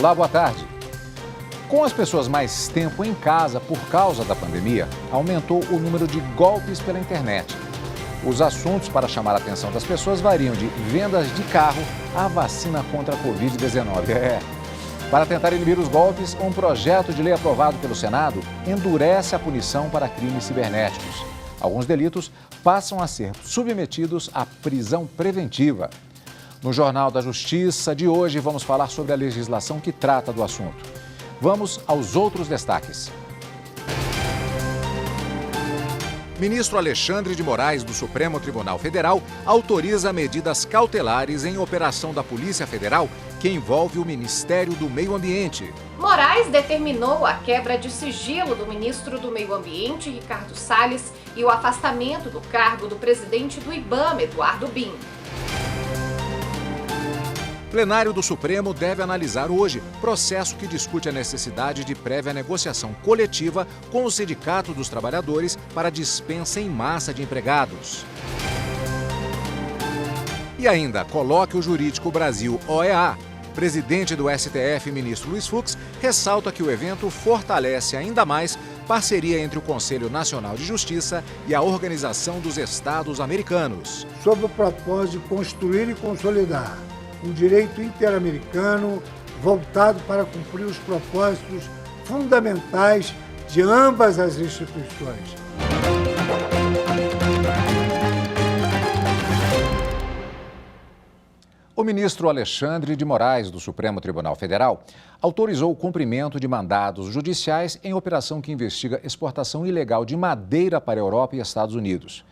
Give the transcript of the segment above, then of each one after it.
Olá, boa tarde. Com as pessoas mais tempo em casa por causa da pandemia, aumentou o número de golpes pela internet. Os assuntos para chamar a atenção das pessoas variam de vendas de carro à vacina contra a Covid-19. Para tentar inibir os golpes, um projeto de lei aprovado pelo Senado endurece a punição para crimes cibernéticos. Alguns delitos passam a ser submetidos à prisão preventiva. No Jornal da Justiça de hoje, vamos falar sobre a legislação que trata do assunto. Vamos aos outros destaques. Ministro Alexandre de Moraes, do Supremo Tribunal Federal, autoriza medidas cautelares em operação da Polícia Federal que envolve o Ministério do Meio Ambiente. Moraes determinou a quebra de sigilo do ministro do Meio Ambiente, Ricardo Salles, e o afastamento do cargo do presidente do IBAMA, Eduardo Bin. O plenário do Supremo deve analisar hoje processo que discute a necessidade de prévia negociação coletiva com o Sindicato dos Trabalhadores para dispensa em massa de empregados. E ainda, coloque o Jurídico Brasil OEA. Presidente do STF, ministro Luiz Fux, ressalta que o evento fortalece ainda mais parceria entre o Conselho Nacional de Justiça e a Organização dos Estados Americanos. Sob o propósito de construir e consolidar um direito interamericano voltado para cumprir os propósitos fundamentais de ambas as instituições. O ministro Alexandre de Moraes, do Supremo Tribunal Federal, autorizou o cumprimento de mandados judiciais em operação que investiga exportação ilegal de madeira para a Europa e Estados Unidos.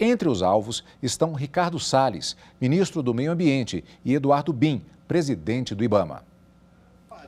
Entre os alvos estão Ricardo Salles, ministro do Meio Ambiente, e Eduardo Bin, presidente do IBAMA.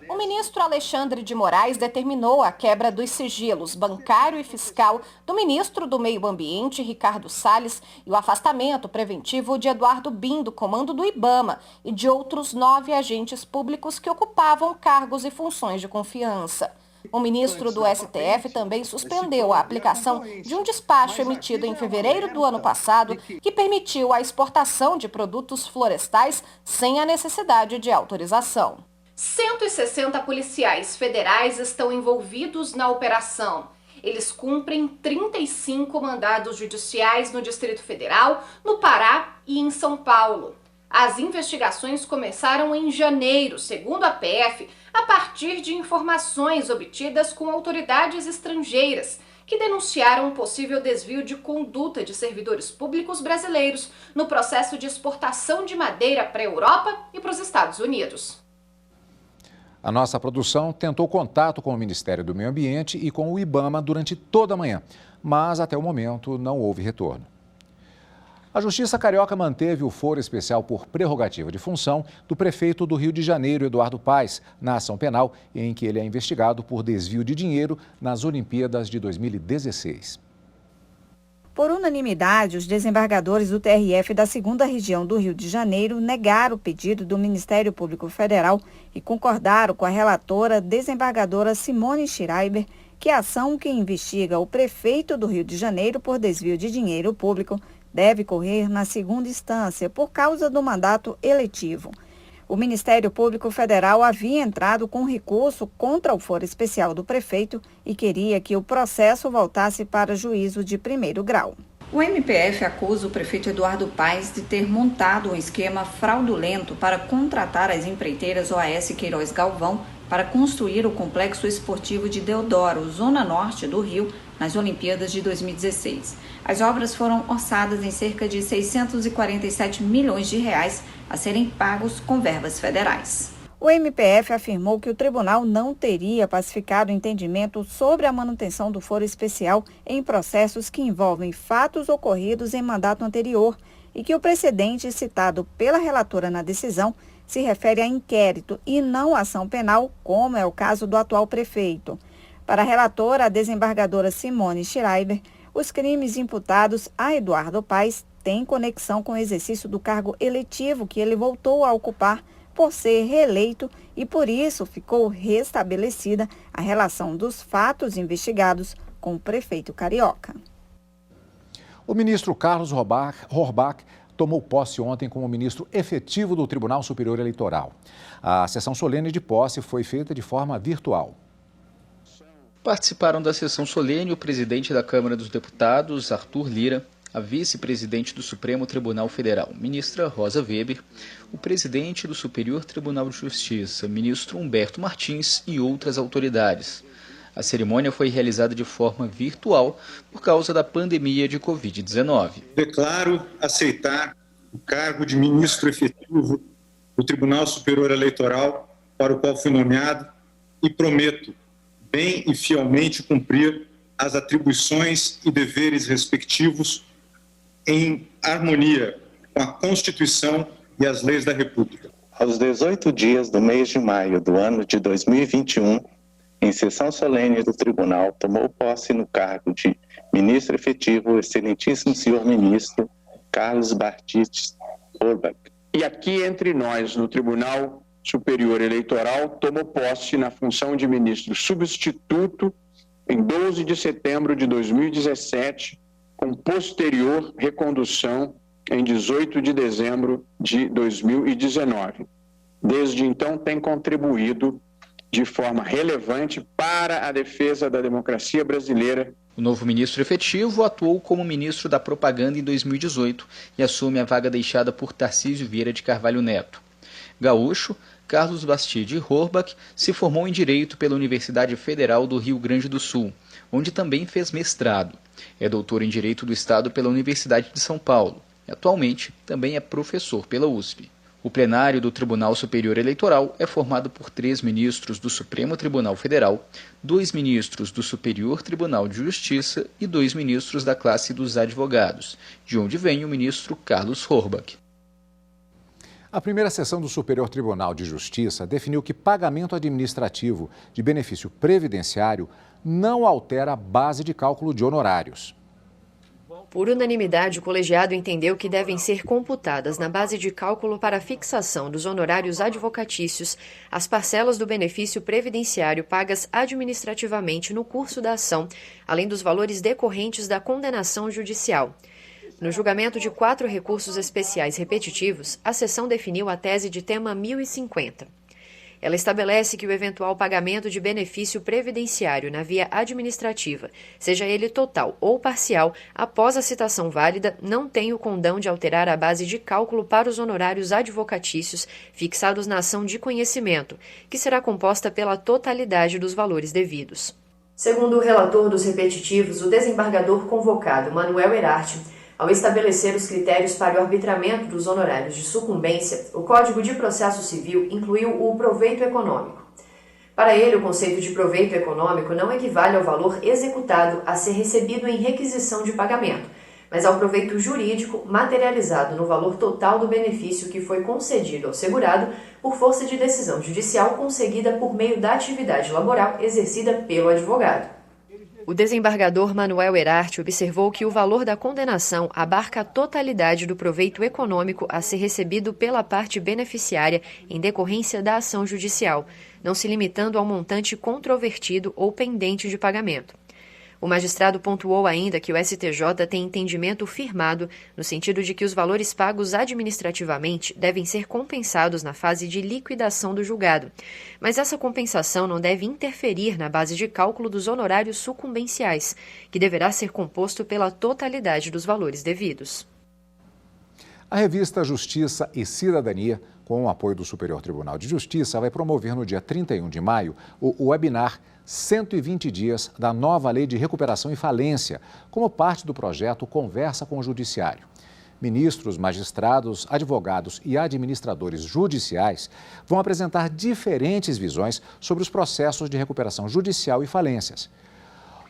O ministro Alexandre de Moraes determinou a quebra dos sigilos bancário e fiscal do ministro do Meio Ambiente, Ricardo Salles, e o afastamento preventivo de Eduardo Bin, do comando do IBAMA, e de outros 9 agentes públicos que ocupavam cargos e funções de confiança. O ministro do STF também suspendeu a aplicação de um despacho emitido em fevereiro do ano passado que permitiu a exportação de produtos florestais sem a necessidade de autorização. 160 policiais federais estão envolvidos na operação. Eles cumprem 35 mandados judiciais no Distrito Federal, no Pará e em São Paulo. As investigações começaram em janeiro, segundo a PF, a partir de informações obtidas com autoridades estrangeiras, que denunciaram um possível desvio de conduta de servidores públicos brasileiros no processo de exportação de madeira para a Europa e para os Estados Unidos. A nossa produção tentou contato com o Ministério do Meio Ambiente e com o IBAMA durante toda a manhã, mas até o momento não houve retorno. A Justiça Carioca manteve o foro especial por prerrogativa de função do prefeito do Rio de Janeiro, Eduardo Paes, na ação penal em que ele é investigado por desvio de dinheiro nas Olimpíadas de 2016. Por unanimidade, os desembargadores do TRF da 2ª Região do Rio de Janeiro negaram o pedido do Ministério Público Federal e concordaram com a relatora desembargadora Simone Schreiber que a ação que investiga o prefeito do Rio de Janeiro por desvio de dinheiro público deve correr na 2ª instância por causa do mandato eletivo. O Ministério Público Federal havia entrado com recurso contra o foro especial do prefeito e queria que o processo voltasse para juízo de 1º grau. O MPF acusa o prefeito Eduardo Paes de ter montado um esquema fraudulento para contratar as empreiteiras OAS Queiroz Galvão para construir o complexo esportivo de Deodoro, zona norte do Rio, nas Olimpíadas de 2016. As obras foram orçadas em cerca de 647 milhões de reais a serem pagos com verbas federais. O MPF afirmou que o tribunal não teria pacificado o entendimento sobre a manutenção do foro especial em processos que envolvem fatos ocorridos em mandato anterior e que o precedente citado pela relatora na decisão se refere a inquérito e não a ação penal, como é o caso do atual prefeito. Para a relatora, a desembargadora Simone Schreiber, os crimes imputados a Eduardo Paes têm conexão com o exercício do cargo eletivo que ele voltou a ocupar por ser reeleito e, por isso, ficou restabelecida a relação dos fatos investigados com o prefeito carioca. O ministro Carlos Horbach tomou posse ontem como ministro efetivo do Tribunal Superior Eleitoral. A sessão solene de posse foi feita de forma virtual. Participaram da sessão solene o presidente da Câmara dos Deputados, Arthur Lira, a vice-presidente do Supremo Tribunal Federal, ministra Rosa Weber, o presidente do Superior Tribunal de Justiça, ministro Humberto Martins e outras autoridades. A cerimônia foi realizada de forma virtual por causa da pandemia de Covid-19. Declaro aceitar o cargo de ministro efetivo do Tribunal Superior Eleitoral, para o qual fui nomeado, e prometo bem e fielmente cumprir as atribuições e deveres respectivos em harmonia com a Constituição e as leis da República. Aos 18 dias do mês de maio do ano de 2021, em sessão solene do Tribunal, tomou posse no cargo de ministro efetivo o excelentíssimo senhor ministro Carlos Bartits Horbach. E aqui entre nós, no Tribunal Superior Eleitoral, tomou posse na função de ministro substituto em 12 de setembro de 2017, com posterior recondução em 18 de dezembro de 2019. Desde então, tem contribuído de forma relevante para a defesa da democracia brasileira. O novo ministro efetivo atuou como ministro da Propaganda em 2018 e assume a vaga deixada por Tarcísio Vieira de Carvalho Neto. Gaúcho, Carlos Bastide Horbach se formou em Direito pela Universidade Federal do Rio Grande do Sul, onde também fez mestrado. É doutor em Direito do Estado pela Universidade de São Paulo e atualmente também é professor pela USP. O plenário do Tribunal Superior Eleitoral é formado por 3 ministros do Supremo Tribunal Federal, 2 ministros do Superior Tribunal de Justiça e 2 ministros da classe dos advogados, de onde vem o ministro Carlos Horbach. A primeira sessão do Superior Tribunal de Justiça definiu que pagamento administrativo de benefício previdenciário não altera a base de cálculo de honorários. Por unanimidade, o colegiado entendeu que devem ser computadas na base de cálculo para a fixação dos honorários advocatícios as parcelas do benefício previdenciário pagas administrativamente no curso da ação, além dos valores decorrentes da condenação judicial. No julgamento de 4 recursos especiais repetitivos, a sessão definiu a tese de tema 1050. Ela estabelece que o eventual pagamento de benefício previdenciário na via administrativa, seja ele total ou parcial, após a citação válida, não tem o condão de alterar a base de cálculo para os honorários advocatícios fixados na ação de conhecimento, que será composta pela totalidade dos valores devidos. Segundo o relator dos repetitivos, o desembargador convocado, Manuel Erarte, ao estabelecer os critérios para o arbitramento dos honorários de sucumbência, o Código de Processo Civil incluiu o proveito econômico. Para ele, o conceito de proveito econômico não equivale ao valor executado a ser recebido em requisição de pagamento, mas ao proveito jurídico materializado no valor total do benefício que foi concedido ao segurado por força de decisão judicial conseguida por meio da atividade laboral exercida pelo advogado. O desembargador Manuel Erarte observou que o valor da condenação abarca a totalidade do proveito econômico a ser recebido pela parte beneficiária em decorrência da ação judicial, não se limitando ao montante controvertido ou pendente de pagamento. O magistrado pontuou ainda que o STJ tem entendimento firmado no sentido de que os valores pagos administrativamente devem ser compensados na fase de liquidação do julgado, mas essa compensação não deve interferir na base de cálculo dos honorários sucumbenciais, que deverá ser composto pela totalidade dos valores devidos. A revista Justiça e Cidadania, com o apoio do Superior Tribunal de Justiça, vai promover no dia 31 de maio o webinar 120 dias da nova Lei de Recuperação e Falência, como parte do projeto Conversa com o Judiciário. Ministros, magistrados, advogados e administradores judiciais vão apresentar diferentes visões sobre os processos de recuperação judicial e falências.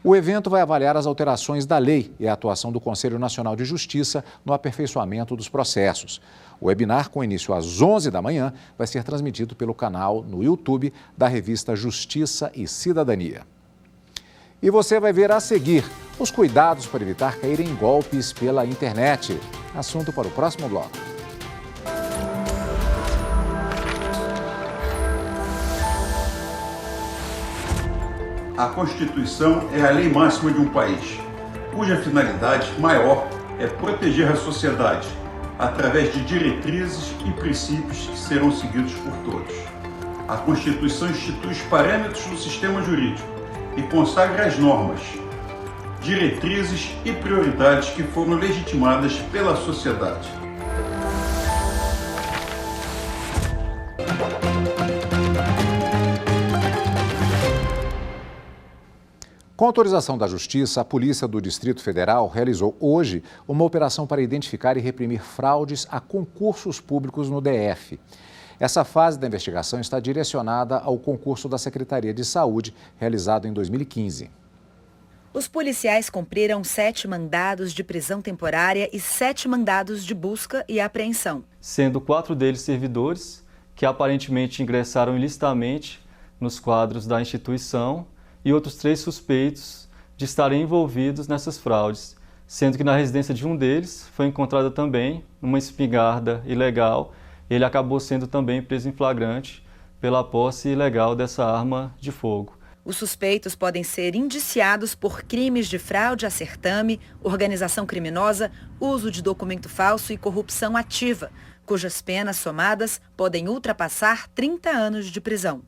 O evento vai avaliar as alterações da lei e a atuação do Conselho Nacional de Justiça no aperfeiçoamento dos processos. O webinar, com início às 11 da manhã, vai ser transmitido pelo canal no YouTube da revista Justiça e Cidadania. E você vai ver a seguir os cuidados para evitar cair em golpes pela internet. Assunto para o próximo bloco. A Constituição é a lei máxima de um país, cuja finalidade maior é proteger a sociedade, através de diretrizes e princípios que serão seguidos por todos. A Constituição institui os parâmetros do sistema jurídico e consagra as normas, diretrizes e prioridades que foram legitimadas pela sociedade. Com autorização da Justiça, a Polícia do Distrito Federal realizou hoje uma operação para identificar e reprimir fraudes a concursos públicos no DF. Essa fase da investigação está direcionada ao concurso da Secretaria de Saúde, realizado em 2015. Os policiais cumpriram 7 mandados de prisão temporária e 7 mandados de busca e apreensão. Sendo 4 deles servidores, que aparentemente ingressaram ilicitamente nos quadros da instituição, e outros 3 suspeitos de estarem envolvidos nessas fraudes, sendo que na residência de um deles foi encontrada também uma espingarda ilegal. Ele acabou sendo também preso em flagrante pela posse ilegal dessa arma de fogo. Os suspeitos podem ser indiciados por crimes de fraude a certame, organização criminosa, uso de documento falso e corrupção ativa, cujas penas somadas podem ultrapassar 30 anos de prisão.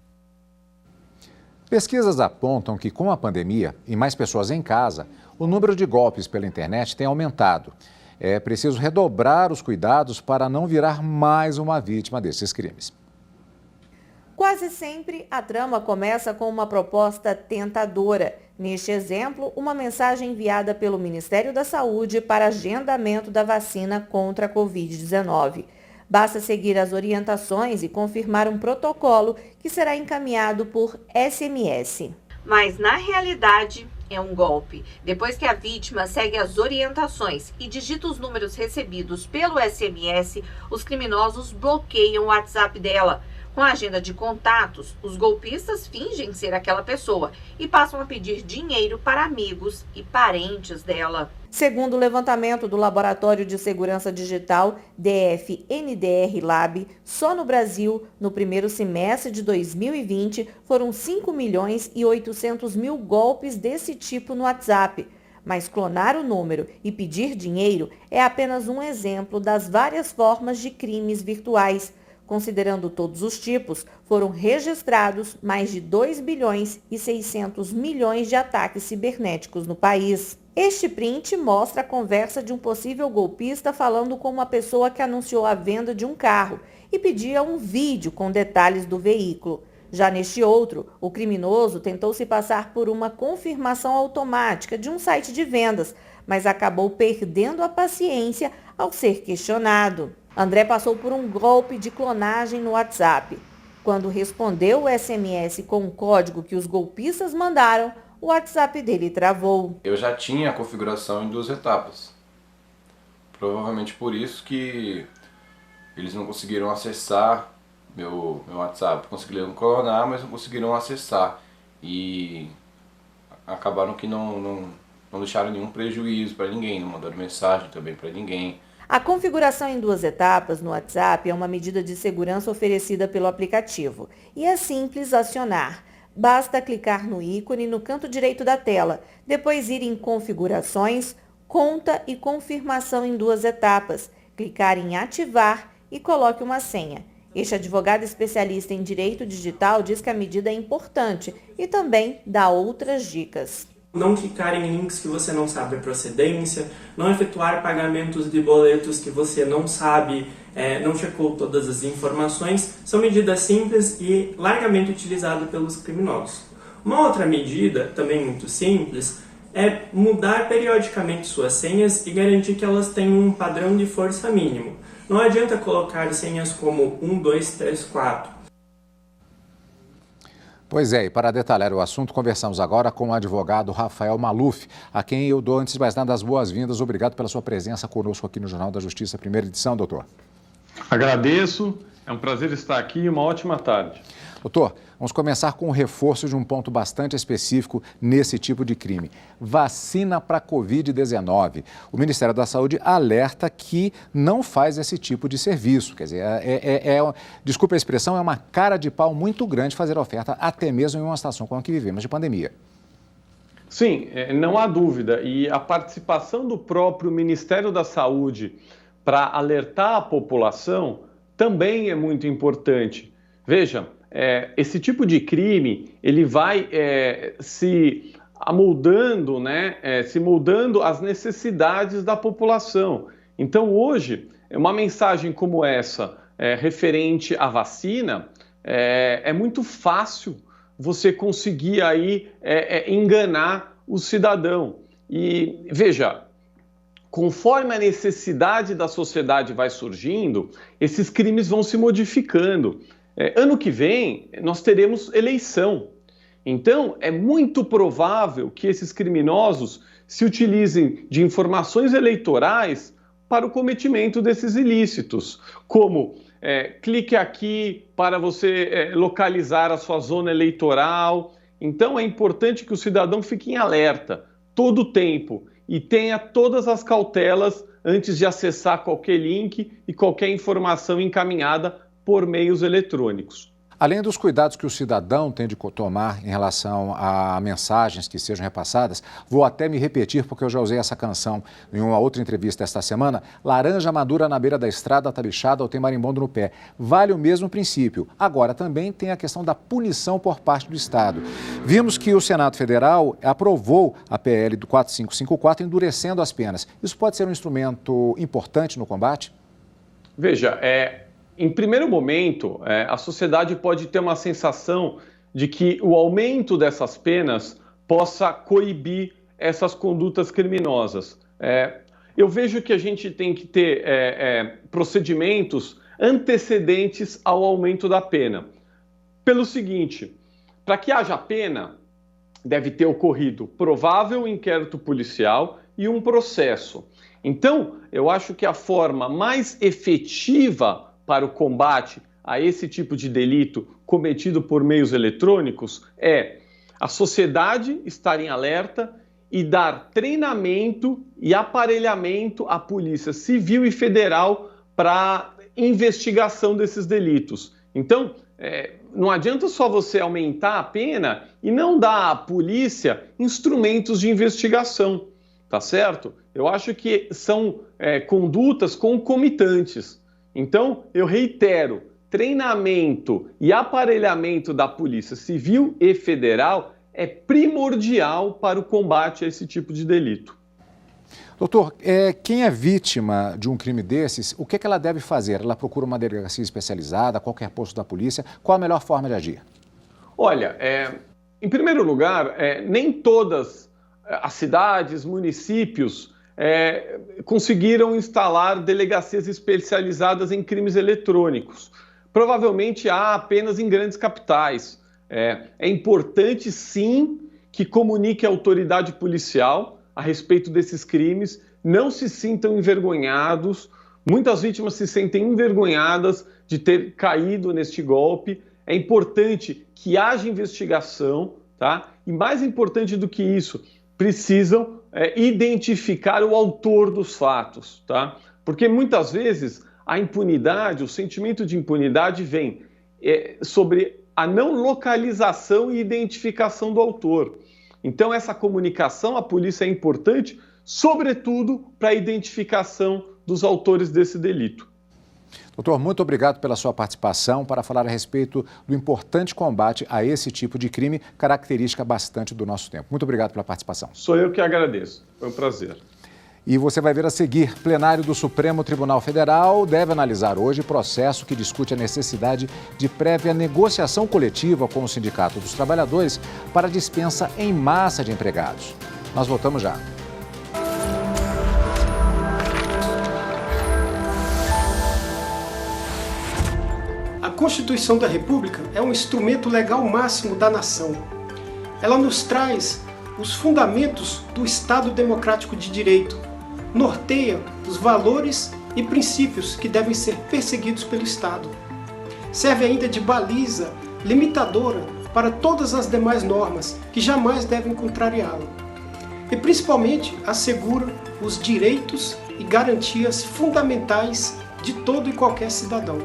Pesquisas apontam que, com a pandemia e mais pessoas em casa, o número de golpes pela internet tem aumentado. É preciso redobrar os cuidados para não virar mais uma vítima desses crimes. Quase sempre, a trama começa com uma proposta tentadora. Neste exemplo, uma mensagem enviada pelo Ministério da Saúde para agendamento da vacina contra a Covid-19. Basta seguir as orientações e confirmar um protocolo que será encaminhado por SMS. Mas, na realidade, é um golpe. Depois que a vítima segue as orientações e digita os números recebidos pelo SMS, os criminosos bloqueiam o WhatsApp dela. Com a agenda de contatos, os golpistas fingem ser aquela pessoa e passam a pedir dinheiro para amigos e parentes dela. Segundo o levantamento do Laboratório de Segurança Digital DF-NDR Lab, só no Brasil, no primeiro semestre de 2020, foram 5.800.000 golpes desse tipo no WhatsApp. Mas clonar o número e pedir dinheiro é apenas um exemplo das várias formas de crimes virtuais. Considerando todos os tipos, foram registrados mais de 2 bilhões e 600 milhões de ataques cibernéticos no país. Este print mostra a conversa de um possível golpista falando com uma pessoa que anunciou a venda de um carro e pedia um vídeo com detalhes do veículo. Já neste outro, o criminoso tentou se passar por uma confirmação automática de um site de vendas, mas acabou perdendo a paciência ao ser questionado. André passou por um golpe de clonagem no WhatsApp. Quando respondeu o SMS com o código que os golpistas mandaram, o WhatsApp dele travou. Eu já tinha a configuração em 2 etapas. Provavelmente por isso que eles não conseguiram acessar meu WhatsApp. Conseguiram clonar, mas não conseguiram acessar. E acabaram que não deixaram nenhum prejuízo para ninguém, não mandaram mensagem também para ninguém. A configuração em 2 etapas no WhatsApp é uma medida de segurança oferecida pelo aplicativo e é simples acionar. Basta clicar no ícone no canto direito da tela, depois ir em Configurações, Conta e Confirmação em 2 etapas, clicar em Ativar e coloque uma senha. Este advogado especialista em direito digital diz que a medida é importante e também dá outras dicas. Não clicar em links que você não sabe a procedência, não efetuar pagamentos de boletos que você não sabe, não checou todas as informações, são medidas simples e largamente utilizadas pelos criminosos. Uma outra medida, também muito simples, é mudar periodicamente suas senhas e garantir que elas tenham um padrão de força mínimo. Não adianta colocar senhas como 1, 2, 3, 4. Pois é, e para detalhar o assunto, conversamos agora com o advogado Rafael Maluf, a quem eu dou, antes de mais nada, as boas-vindas. Obrigado pela sua presença conosco aqui no Jornal da Justiça, primeira edição, doutor. Agradeço, é um prazer estar aqui e uma ótima tarde. Doutor, vamos começar com o reforço de um ponto bastante específico nesse tipo de crime. Vacina para Covid-19. O Ministério da Saúde alerta que não faz esse tipo de serviço. Quer dizer, desculpe a expressão, é uma cara de pau muito grande fazer oferta, até mesmo em uma situação como a que vivemos de pandemia. Sim, não há dúvida. E a participação do próprio Ministério da Saúde para alertar a população também é muito importante. Veja, esse tipo de crime, ele vai se amoldando, né, se moldando às necessidades da população. Então, hoje, uma mensagem como essa, referente à vacina, é muito fácil você conseguir aí enganar o cidadão. E, veja, conforme a necessidade da sociedade vai surgindo, esses crimes vão se modificando. Ano que vem, nós teremos eleição. Então, é muito provável que esses criminosos se utilizem de informações eleitorais para o cometimento desses ilícitos, como clique aqui para você localizar a sua zona eleitoral. Então, é importante que o cidadão fique em alerta todo o tempo e tenha todas as cautelas antes de acessar qualquer link e qualquer informação encaminhada por meios eletrônicos. Além dos cuidados que o cidadão tem de tomar em relação a mensagens que sejam repassadas, vou até me repetir porque eu já usei essa canção em uma outra entrevista esta semana. Laranja madura na beira da estrada, tá bichada ou tem marimbondo no pé. Vale o mesmo princípio. Agora, também tem a questão da punição por parte do Estado. Vimos que o Senado Federal aprovou a PL do 4554, endurecendo as penas. Isso pode ser um instrumento importante no combate? Veja, em primeiro momento, a sociedade pode ter uma sensação de que o aumento dessas penas possa coibir essas condutas criminosas. Eu vejo que a gente tem que ter procedimentos antecedentes ao aumento da pena. Pelo seguinte, para que haja pena, deve ter ocorrido provável inquérito policial e um processo. Então, eu acho que a forma mais efetiva para o combate a esse tipo de delito cometido por meios eletrônicos é a sociedade estar em alerta e dar treinamento e aparelhamento à Polícia Civil e Federal para investigação desses delitos. Então, não adianta só você aumentar a pena e não dar à polícia instrumentos de investigação, tá certo? Eu acho que são condutas concomitantes. Então, eu reitero, treinamento e aparelhamento da Polícia Civil e Federal é primordial para o combate a esse tipo de delito. Doutor, quem é vítima de um crime desses, o que ela deve fazer? Ela procura uma delegacia especializada, qualquer posto da polícia? Qual a melhor forma de agir? Olha, em primeiro lugar, nem todas as cidades, municípios conseguiram instalar delegacias especializadas em crimes eletrônicos. Provavelmente há apenas em grandes capitais. É importante, sim, que comunique a autoridade policial a respeito desses crimes, não se sintam envergonhados. Muitas vítimas se sentem envergonhadas de ter caído neste golpe. É importante que haja investigação, tá? E mais importante do que isso, precisam identificar o autor dos fatos, tá? Porque muitas vezes a impunidade, o sentimento de impunidade vem sobre a não localização e identificação do autor. Então essa comunicação à polícia é importante, sobretudo para a identificação dos autores desse delito. Doutor, muito obrigado pela sua participação para falar a respeito do importante combate a esse tipo de crime, característica bastante do nosso tempo. Muito obrigado pela participação. Sou eu que agradeço. Foi um prazer. E você vai ver a seguir, plenário do Supremo Tribunal Federal deve analisar hoje processo que discute a necessidade de prévia negociação coletiva com o Sindicato dos Trabalhadores para dispensa em massa de empregados. Nós voltamos já. A Constituição da República é um instrumento legal máximo da nação. Ela nos traz os fundamentos do Estado Democrático de Direito, norteia os valores e princípios que devem ser perseguidos pelo Estado. Serve ainda de baliza limitadora para todas as demais normas que jamais devem contrariá-lo. E principalmente assegura os direitos e garantias fundamentais de todo e qualquer cidadão.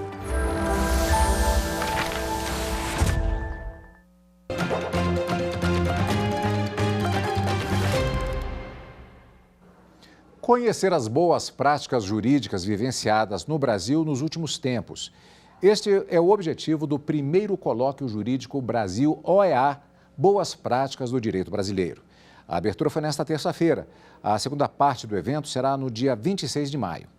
Conhecer as boas práticas jurídicas vivenciadas no Brasil nos últimos tempos. Este é o objetivo do primeiro colóquio jurídico Brasil-OEA, Boas Práticas do Direito Brasileiro. A abertura foi nesta terça-feira. A segunda parte do evento será no dia 26 de maio.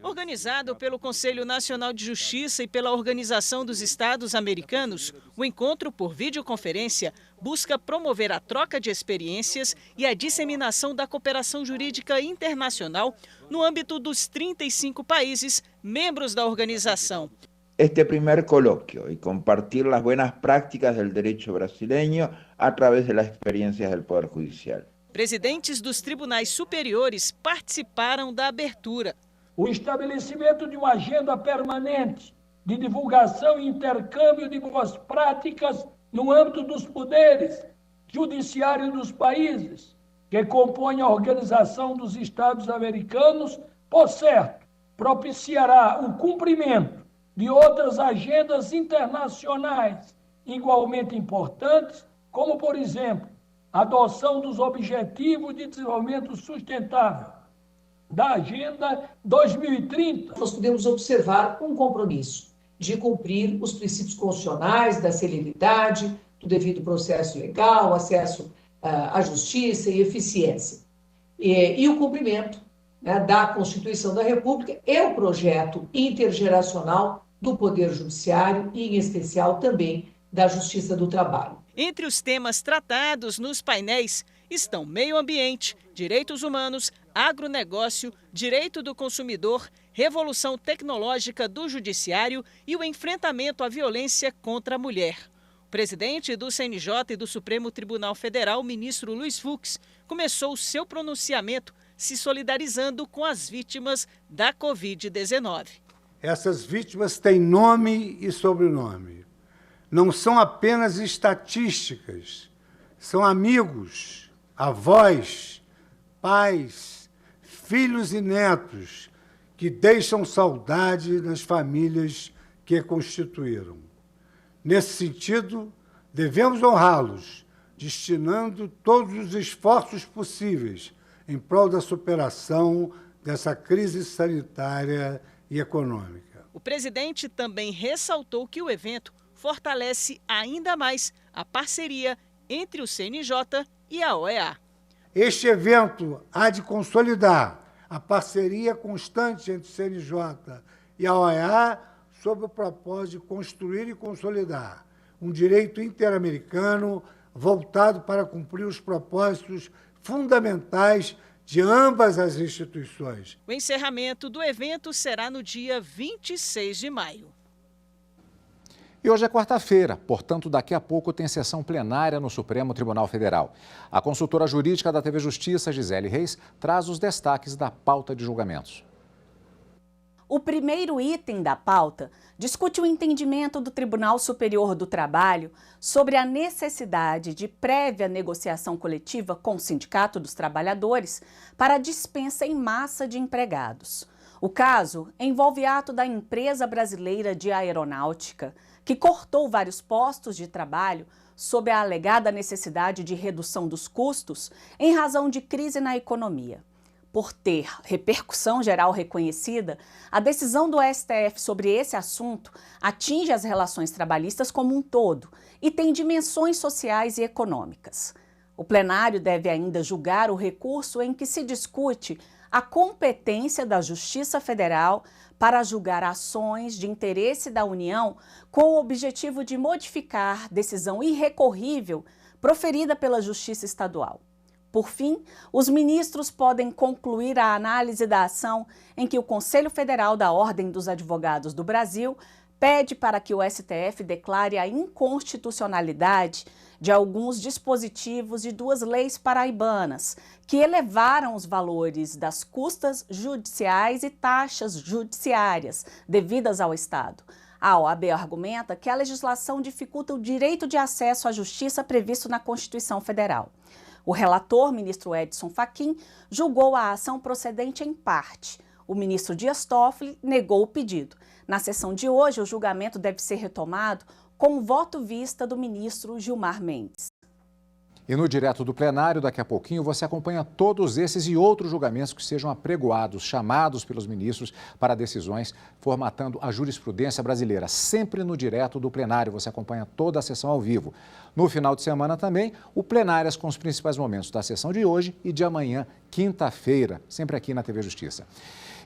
Organizado pelo Conselho Nacional de Justiça e pela Organização dos Estados Americanos, o encontro por videoconferência busca promover a troca de experiências e a disseminação da cooperação jurídica internacional no âmbito dos 35 países membros da organização. Este primer coloquio y compartir las buenas prácticas del derecho brasileño a través de las experiencias del Poder Judicial. Presidentes dos tribunais superiores participaram da abertura. O estabelecimento de uma agenda permanente de divulgação e intercâmbio de boas práticas no âmbito dos poderes judiciários dos países que compõem a Organização dos Estados Americanos, por certo, propiciará o cumprimento de outras agendas internacionais igualmente importantes, como, por exemplo, a adoção dos Objetivos de Desenvolvimento Sustentável, da Agenda 2030. Nós podemos observar um compromisso de cumprir os princípios constitucionais da celeridade, do devido processo legal, acesso à justiça e eficiência. E o cumprimento, né, da Constituição da República e o projeto intergeracional do Poder Judiciário e, em especial, também da Justiça do Trabalho. Entre os temas tratados nos painéis estão meio ambiente, direitos humanos, agronegócio, direito do consumidor, revolução tecnológica do judiciário e o enfrentamento à violência contra a mulher. O presidente do CNJ e do Supremo Tribunal Federal, ministro Luiz Fux, começou o seu pronunciamento se solidarizando com as vítimas da Covid-19. Essas vítimas têm nome e sobrenome. Não são apenas estatísticas, são amigos, avós, pais, filhos e netos que deixam saudade nas famílias que constituíram. Nesse sentido, devemos honrá-los, destinando todos os esforços possíveis em prol da superação dessa crise sanitária e econômica. O presidente também ressaltou que o evento fortalece ainda mais a parceria entre o CNJ e a OEA. Este evento há de consolidar a parceria constante entre o CNJ e a OEA sob o propósito de construir e consolidar um direito interamericano voltado para cumprir os propósitos fundamentais de ambas as instituições. O encerramento do evento será no dia 26 de maio. E hoje é quarta-feira, portanto, daqui a pouco tem sessão plenária no Supremo Tribunal Federal. A consultora jurídica da TV Justiça, Gisele Reis, traz os destaques da pauta de julgamentos. O primeiro item da pauta discute o entendimento do Tribunal Superior do Trabalho sobre a necessidade de prévia negociação coletiva com o Sindicato dos Trabalhadores para a dispensa em massa de empregados. O caso envolve ato da Empresa Brasileira de Aeronáutica, que cortou vários postos de trabalho sob a alegada necessidade de redução dos custos em razão de crise na economia. Por ter repercussão geral reconhecida, a decisão do STF sobre esse assunto atinge as relações trabalhistas como um todo e tem dimensões sociais e econômicas. O plenário deve ainda julgar o recurso em que se discute a competência da Justiça Federal para julgar ações de interesse da União com o objetivo de modificar decisão irrecorrível proferida pela Justiça Estadual. Por fim, os ministros podem concluir a análise da ação em que o Conselho Federal da Ordem dos Advogados do Brasil pede para que o STF declare a inconstitucionalidade de alguns dispositivos de duas leis paraibanas, que elevaram os valores das custas judiciais e taxas judiciárias devidas ao Estado. A OAB argumenta que a legislação dificulta o direito de acesso à justiça previsto na Constituição Federal. O relator, ministro Edson Fachin, julgou a ação procedente em parte. O ministro Dias Toffoli negou o pedido. Na sessão de hoje, o julgamento deve ser retomado com o voto vista do ministro Gilmar Mendes. E no Direto do Plenário, daqui a pouquinho, você acompanha todos esses e outros julgamentos que sejam apregoados, chamados pelos ministros para decisões, formatando a jurisprudência brasileira. Sempre no Direto do Plenário, você acompanha toda a sessão ao vivo. No final de semana também, o Plenárias com os principais momentos da sessão de hoje e de amanhã, quinta-feira, sempre aqui na TV Justiça.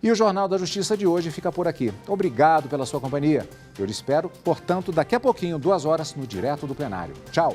E o Jornal da Justiça de hoje fica por aqui. Obrigado pela sua companhia. Eu lhe espero, portanto, daqui a pouquinho, 2 horas, no Direto do Plenário. Tchau!